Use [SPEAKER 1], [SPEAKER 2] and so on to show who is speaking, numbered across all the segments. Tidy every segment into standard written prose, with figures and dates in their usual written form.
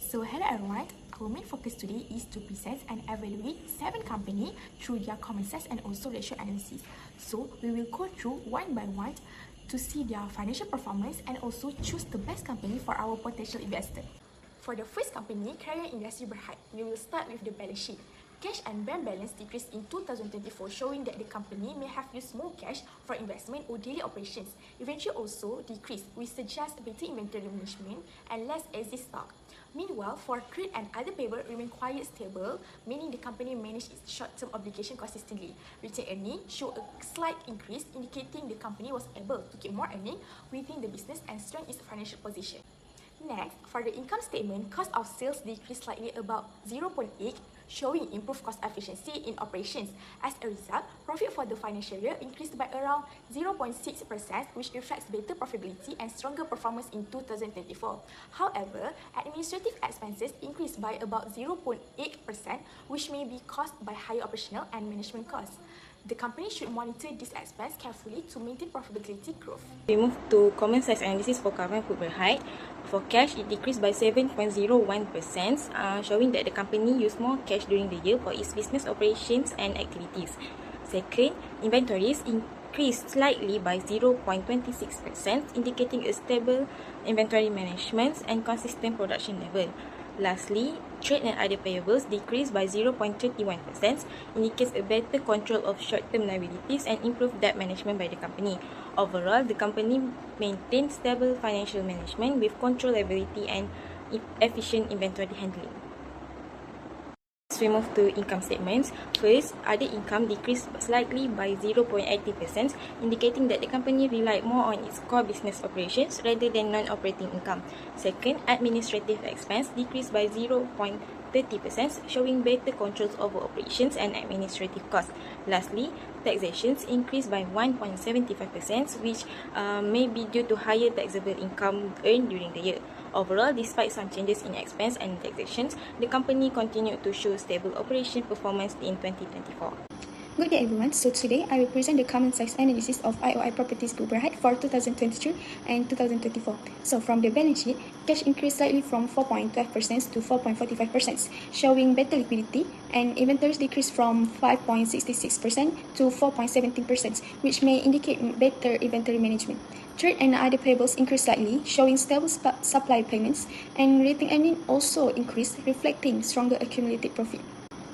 [SPEAKER 1] So hello everyone, our main focus today is to present and evaluate 7 companies through their common sense and also ratio analysis. So we will go through one by one to see their financial performance and also choose the best company for our potential investor. For the first company, Krayon Industri Berhad, we will start with the balance sheet. Cash and bank balance decreased in 2024, showing that the company may have used more cash for investment or daily operations. Inventory also decreased, which suggests better inventory management and less exit stock. Meanwhile, for trade and other payables remain quite stable, meaning the company managed its short-term obligation consistently. Retained earnings show a slight increase, indicating the company was able to keep more earnings within the business and strengthen its financial position. Next, for the income statement, cost of sales decreased slightly about 0.8, showing improved cost efficiency in operations. As a result, profit for the financial year increased by around 0.6%, which reflects better profitability and stronger performance in 2024. However, administrative expenses increased by about 0.8%, which may be caused by higher operational and management costs. The company should monitor this expense carefully to maintain profitability growth.
[SPEAKER 2] We move to common size analysis for Krayon Berhad. For cash, it decreased by 7.01%, showing that the company used more cash during the year for its business operations and activities. Second, inventories increased slightly by 0.26%, indicating a stable inventory management and consistent production level. Lastly, trade and other payables decreased by 0.31%, indicates a better control of short-term liabilities and improved debt management by the company. Overall, the company maintained stable financial management with controllability and efficient inventory handling. We move to income statements. First, other income decreased slightly by 0.80%, indicating that the company relied more on its core business operations rather than non-operating income. Second, administrative expense decreased by 0.30%, showing better controls over operations and administrative costs. Lastly, taxations increased by 1.75%, which may be due to higher taxable income earned during the year. Overall, despite some changes in expense and taxations, the company continued to show stable operation performance in 2024.
[SPEAKER 3] Good day everyone, so today I will present the common size analysis of IOI Properties Berhad for 2023 and 2024. So from the balance sheet, cash increased slightly from 4.12% to 4.45%, showing better liquidity, and inventories decreased from 5.66% to 4.17%, which may indicate better inventory management. Trade and other payables increased slightly, showing stable supply payments, and retained earnings also increased, reflecting stronger accumulated profit.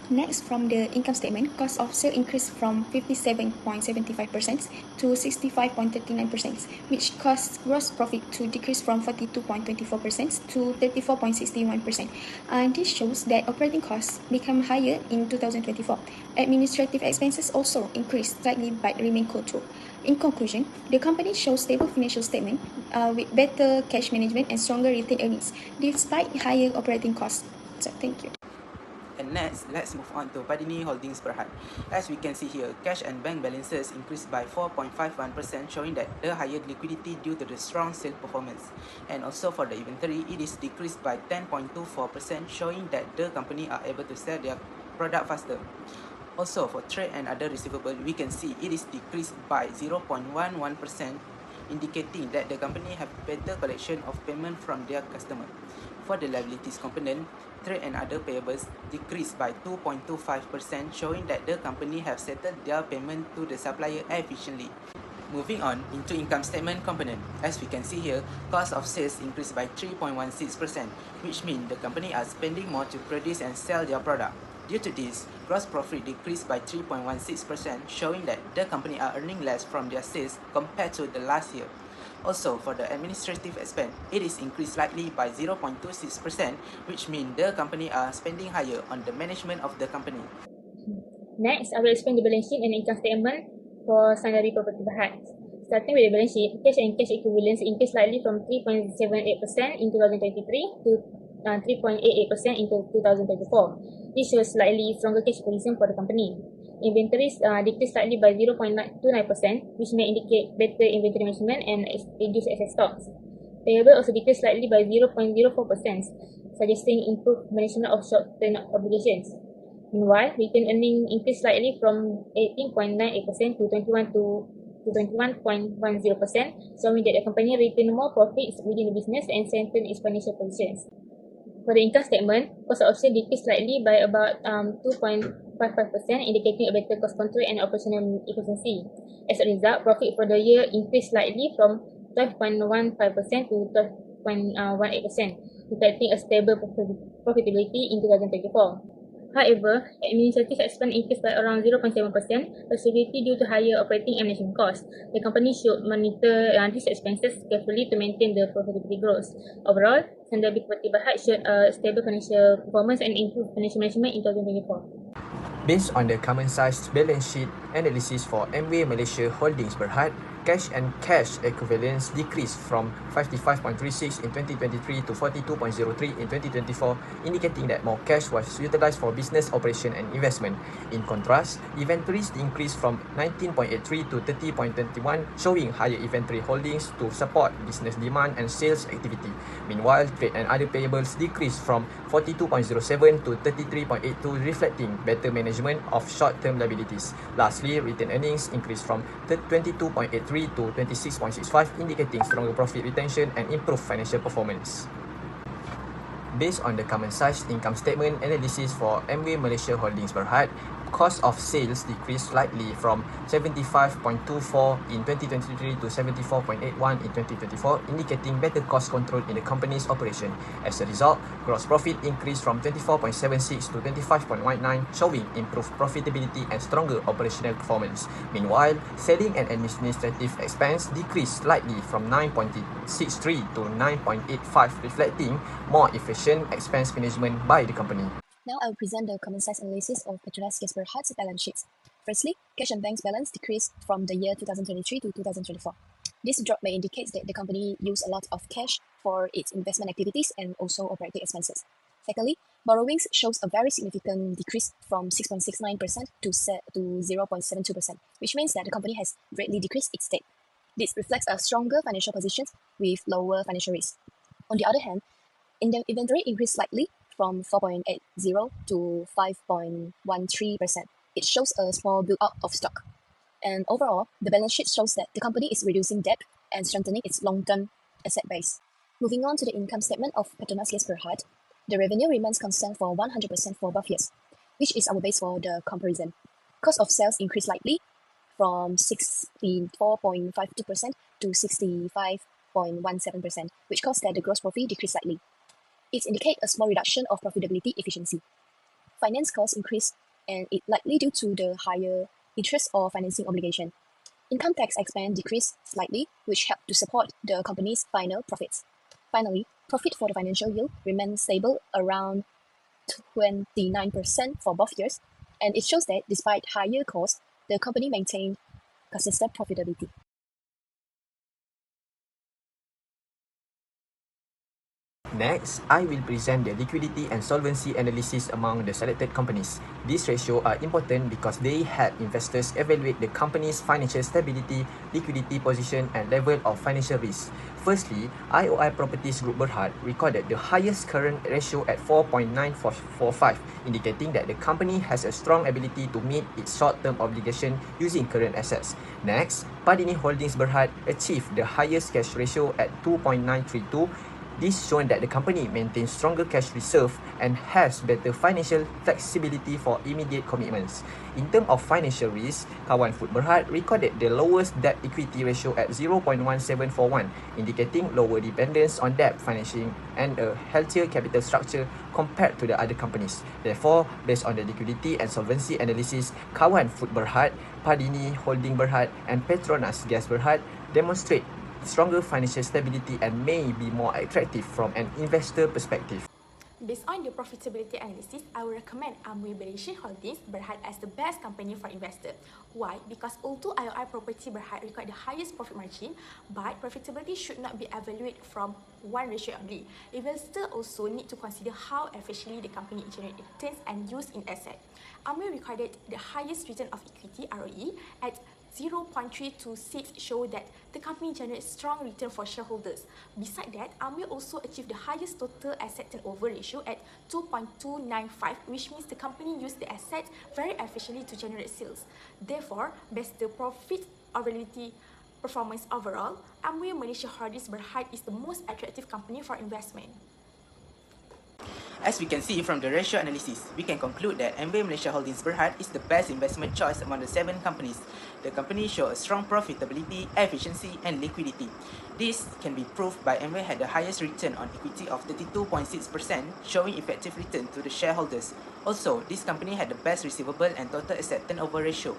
[SPEAKER 3] Next, from the income statement, cost of sale increased from 57.75% to 65.39%, which caused gross profit to decrease from 42.24% to 34.61%. And this shows that operating costs become higher in 2024. Administrative expenses also increased slightly but remain controlled. In conclusion, the company shows stable financial statement with better cash management and stronger retained earnings, despite higher operating costs. So, thank you.
[SPEAKER 4] And next, let's move on to Padini Holdings Berhad. As we can see here, cash and bank balances increased by 4.51%, showing that the higher liquidity due to the strong sales performance. And also for the inventory, it is decreased by 10.24%, showing that the company are able to sell their product faster. Also for trade and other receivable, we can see it is decreased by 0.11%, indicating that the company have better collection of payment from their customer. For the liabilities component, trade and other payables decreased by 2.25%, showing that the company have settled their payment to the supplier efficiently. Moving on into income statement component, as we can see here, cost of sales increased by 3.16%, which means the company are spending more to produce and sell their product. Due to this, gross profit decreased by 3.16%, showing that the company are earning less from their sales compared to the last year. Also, for the administrative expense, it is increased slightly by 0.26%, which means the company are spending higher on the management of the company.
[SPEAKER 5] Next, I will explain the balance sheet and income statement for Sangari Property Berhad. Starting with the balance sheet, cash and cash equivalents increased slightly from 3.78% in 2023 to 3.88% in 2024. This shows slightly stronger cash position for the company. Inventories decreased slightly by 0.29%, which may indicate better inventory management and reduced excess stocks. Payable also decreased slightly by 0.04%, suggesting improved management of short-term obligations. Meanwhile, retained earnings increased slightly from 18.98% to 21.10%, showing that the company retained more profits within the business and strengthened its financial positions. For the income statement, cost of sales decreased slightly by about 2.55%, indicating a better cost control and operational efficiency. As a result, profit for the year increased slightly from 12.15% to 12.18%, reflecting a stable profitability in 2024. However, administrative expense increased by around 0.7%, possibly due to higher operating and management costs. The company should monitor these expenses carefully to maintain the profitability growth. Overall, Sandra Property Berhad showed a stable financial performance and improved financial management in 2024.
[SPEAKER 6] Based on the common-sized balance sheet analysis for Amway Malaysia Holdings Berhad, cash and cash equivalents decreased from 55.36 in 2023 to 42.03 in 2024, indicating that more cash was utilized for business operation and investment. In contrast, inventories increased from 19.83 to 30.21, showing higher inventory holdings to support business demand and sales activity. Meanwhile, trade and other payables decreased from 42.07 to 33.82, reflecting better management of short-term liabilities. Lastly, retained earnings increased from 22.83 to 26.65, indicating stronger profit retention and improved financial performance. Based on the common-sized income statement analysis for Amway Malaysia Holdings Berhad, cost of sales decreased slightly from 75.24 in 2023 to 74.81 in 2024, indicating better cost control in the company's operation. As a result, gross profit increased from 24.76 to 25.19, showing improved profitability and stronger operational performance. Meanwhile, selling and administrative expense decreased slightly from 9.63 to 9.85, reflecting more efficient expense management by the company.
[SPEAKER 3] Now I will present the common size analysis of Petronas Gas Berhad's balance sheets. Firstly, cash and banks balance decreased from the year 2023 to 2024. This drop may indicate that the company used a lot of cash for its investment activities and also operating expenses. Secondly, borrowings shows a very significant decrease from 6.69% to 0.72%, which means that the company has greatly decreased its debt. This reflects a stronger financial position with lower financial risk. On the other hand, inventory increased slightly from 4.80 to 5.13%. It shows a small build-up of stock. And overall, the balance sheet shows that the company is reducing debt and strengthening its long-term asset base. Moving on to the income statement of Petronas Gas Berhad, the revenue remains constant for 100% for both years, which is our base for the comparison. Cost of sales increased slightly from 64.52% to 65.17%, which caused that the gross profit decreased slightly. It indicates a small reduction of profitability efficiency. Finance costs increased, and it likely due to the higher interest or financing obligation. Income tax expense decreased slightly, which helped to support the company's final profits. Finally, profit for the financial year remained stable around 29% for both years, and it shows that despite higher costs, the company maintained consistent profitability.
[SPEAKER 6] Next, I will present the liquidity and solvency analysis among the selected companies. These ratios are important because they help investors evaluate the company's financial stability, liquidity position, and level of financial risk. Firstly, IOI Properties Group Berhad recorded the highest current ratio at 4.945, indicating that the company has a strong ability to meet its short-term obligation using current assets. Next, Padini Holdings Berhad achieved the highest cash ratio at 2.932. This shows that the company maintains stronger cash reserve and has better financial flexibility for immediate commitments. In terms of financial risk, Kawan Food Berhad recorded the lowest debt equity ratio at 0.1741, indicating lower dependence on debt financing and a healthier capital structure compared to the other companies. Therefore, based on the liquidity and solvency analysis, Kawan Food Berhad, Padini Holding Berhad, and Petronas Gas Berhad demonstrate stronger financial stability and may be more attractive from an investor perspective.
[SPEAKER 1] Based on the profitability analysis, I will recommend Amway Malaysia Holdings Berhad as the best company for investor. Why? Because although IOI Property Berhad record the highest profit margin, but profitability should not be evaluated from one ratio only. Investors also need to consider how efficiently the company generates returns and use in asset. Amway recorded the highest return of equity (ROE) at 0.326, show that the company generates strong return for shareholders. Besides that, Amway also achieved the highest total asset turnover ratio at 2.295, which means the company used the assets very efficiently to generate sales. Therefore, based the profitability performance overall, Amway Malaysia Holdings Berhad is the most attractive company for investment.
[SPEAKER 4] As we can see from the ratio analysis, we can conclude that MWay Malaysia Holdings Berhad is the best investment choice among the 7 companies. The company show a strong profitability, efficiency, and liquidity. This can be proved by MWay had the highest return on equity of 32.6%, showing effective return to the shareholders. Also, this company had the best receivable and total asset turnover ratio,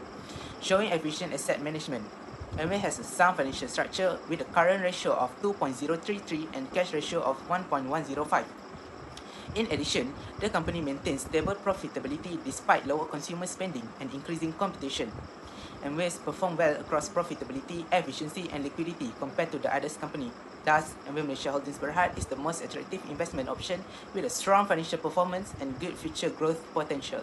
[SPEAKER 4] showing efficient asset management. MWay has a sound financial structure with a current ratio of 2.033 and cash ratio of 1.105. In addition, the company maintains stable profitability despite lower consumer spending and increasing competition. MWay performed well across profitability, efficiency, and liquidity compared to the others company. Thus, MWay Malaysia Holdings Berhad is the most attractive investment option with a strong financial performance and good future growth potential.